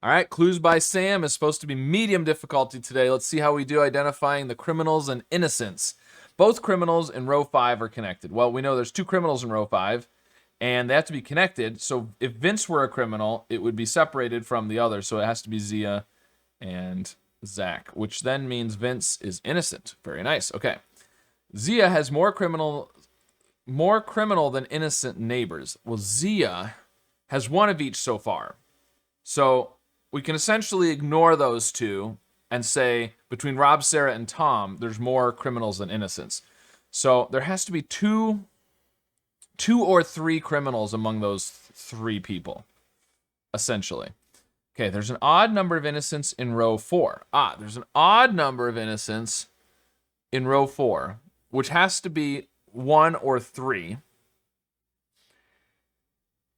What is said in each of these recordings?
All right, Clues by Sam is supposed to be medium difficulty today. Let's see how we do identifying the criminals and innocents. Both criminals in row 5 are connected. Well, we know there's 2 criminals in row 5, and they have to be connected. So if Vince were a criminal, it would be separated from the other. So it has to be Zia and Zach, which then means Vince is innocent. Very nice. Okay. Zia has more criminal than innocent neighbors. Well, Zia has one of each so far. So we can essentially ignore those two and say between Rob, Sarah, and Tom, there's more criminals than innocents. So there has to be two or three criminals among those 3 people, essentially. Okay, there's an odd number of innocents in row 4. There's an odd number of innocents in row 4, which has to be 1 or 3.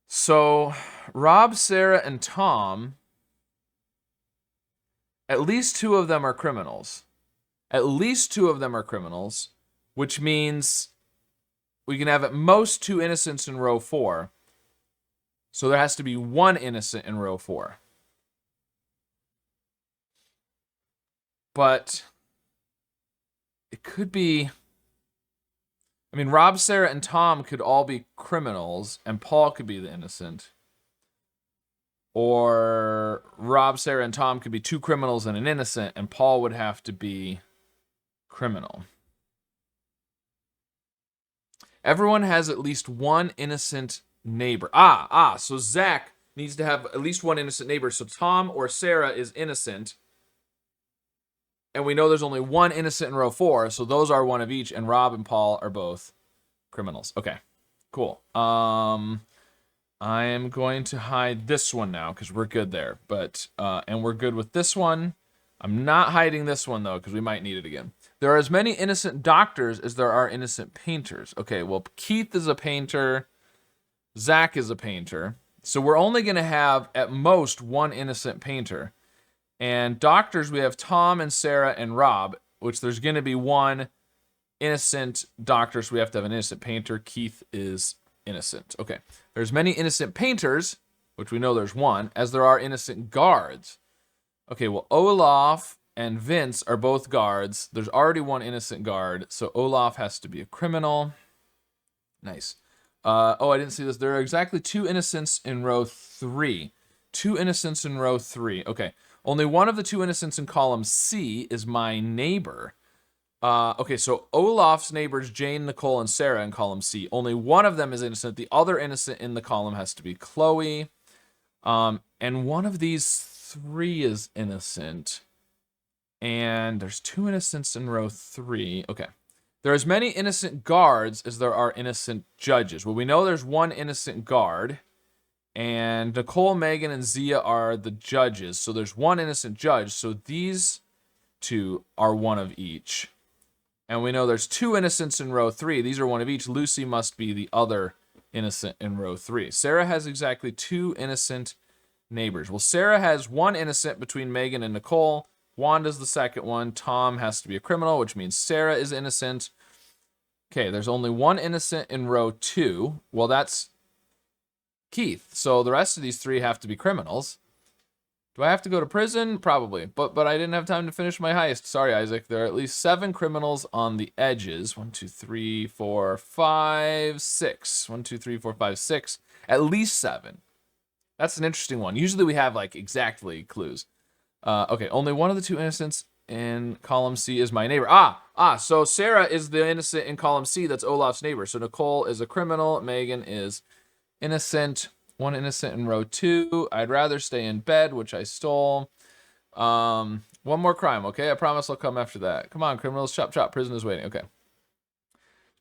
So Rob, Sarah, and Tom, at least 2 of them are criminals. At least 2 of them are criminals, which means we can have at most 2 innocents in row 4. So there has to be 1 innocent in row 4. But it could be... I mean, Rob, Sarah, and Tom could all be criminals, and Paul could be the innocent. Or Rob, Sarah, and Tom could be 2 criminals and an innocent, and Paul would have to be criminal. Everyone has at least 1 innocent neighbor. So Zach needs to have at least 1 innocent neighbor. So Tom or Sarah is innocent. And we know there's only 1 innocent in row 4, so those are 1 of each, and Rob and Paul are both criminals. Okay, cool. I am going to hide this one now because we're good there. And we're good with this one. I'm not hiding this one though because we might need it again. There are as many innocent doctors as there are innocent painters. Okay, well, Keith is a painter. Zach is a painter. So we're only going to have at most 1 innocent painter. And doctors, we have Tom and Sarah and Rob, which there's going to be 1 innocent doctor, so we have to have an innocent painter. Keith is innocent. Okay. There's many innocent painters, which we know there's 1, as there are innocent guards. Okay, well, Olaf and Vince are both guards. There's already 1 innocent guard, so Olaf has to be a criminal. Nice. I didn't see this. There are exactly 2 innocents in row 3. 2 innocents in row 3. Okay. Only 1 of the 2 innocents in column C is my neighbor. Okay, so Olaf's neighbors, Jane, Nicole, and Sarah in column C. Only 1 of them is innocent. The other innocent in the column has to be Chloe. And 1 of these 3 is innocent. And there's 2 innocents in row 3. Okay. There are as many innocent guards as there are innocent judges. Well, we know there's 1 innocent guard. And Nicole, Megan, and Zia are the judges. So there's 1 innocent judge. So these 2 are 1 of each. And we know there's 2 innocents in row 3. These are 1 of each. Lucy must be the other innocent in row 3. Sarah has exactly 2 innocent neighbors. Well, Sarah has 1 innocent between Megan and Nicole. Wanda's the second one. Tom has to be a criminal, which means Sarah is innocent. Okay, there's only 1 innocent in row 2. Well, that's Keith. So the rest of these 3 have to be criminals. Do I have to go to prison? Probably. But I didn't have time to finish my heist. Sorry, Isaac. There are at least 7 criminals on the edges. 1, 2, 3, 4, 5, 6. 1, 2, 3, 4, 5, 6. At least 7. That's an interesting one. Usually we have like exactly clues. Okay, only 1 of the 2 innocents in column C is my neighbor. So Sarah is the innocent in column C. That's Olaf's neighbor. So Nicole is a criminal. Megan is innocent. 1 innocent in row 2. I'd rather stay in bed, which I stole. 1 more crime, okay? I promise I'll come after that. Come on, criminals. Chop, chop. Prison is waiting. Okay.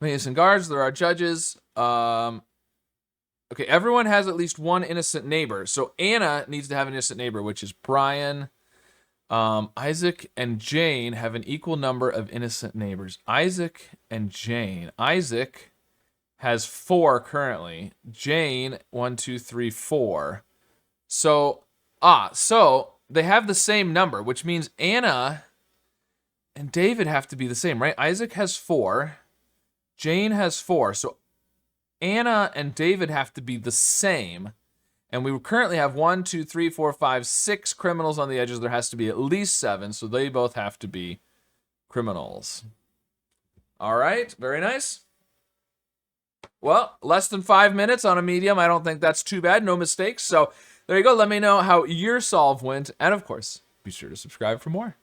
Innocent guards. There are judges. Okay, everyone has at least 1 innocent neighbor. So Anna needs to have an innocent neighbor, which is Brian. Isaac and Jane have an equal number of innocent neighbors. Isaac and Jane. Isaac has 4 currently. Jane, 1, 2, 3, 4. So they have the same number, which means Anna and David have to be the same, right? Isaac has 4. Jane has 4. So Anna and David have to be the same. And we currently have 1, 2, 3, 4, 5, 6 criminals on the edges. There has to be at least 7, so they both have to be criminals. All right, very nice. Well, less than 5 minutes on a medium. I don't think that's too bad. No mistakes. So there you go. Let me know how your solve went. And of course, be sure to subscribe for more.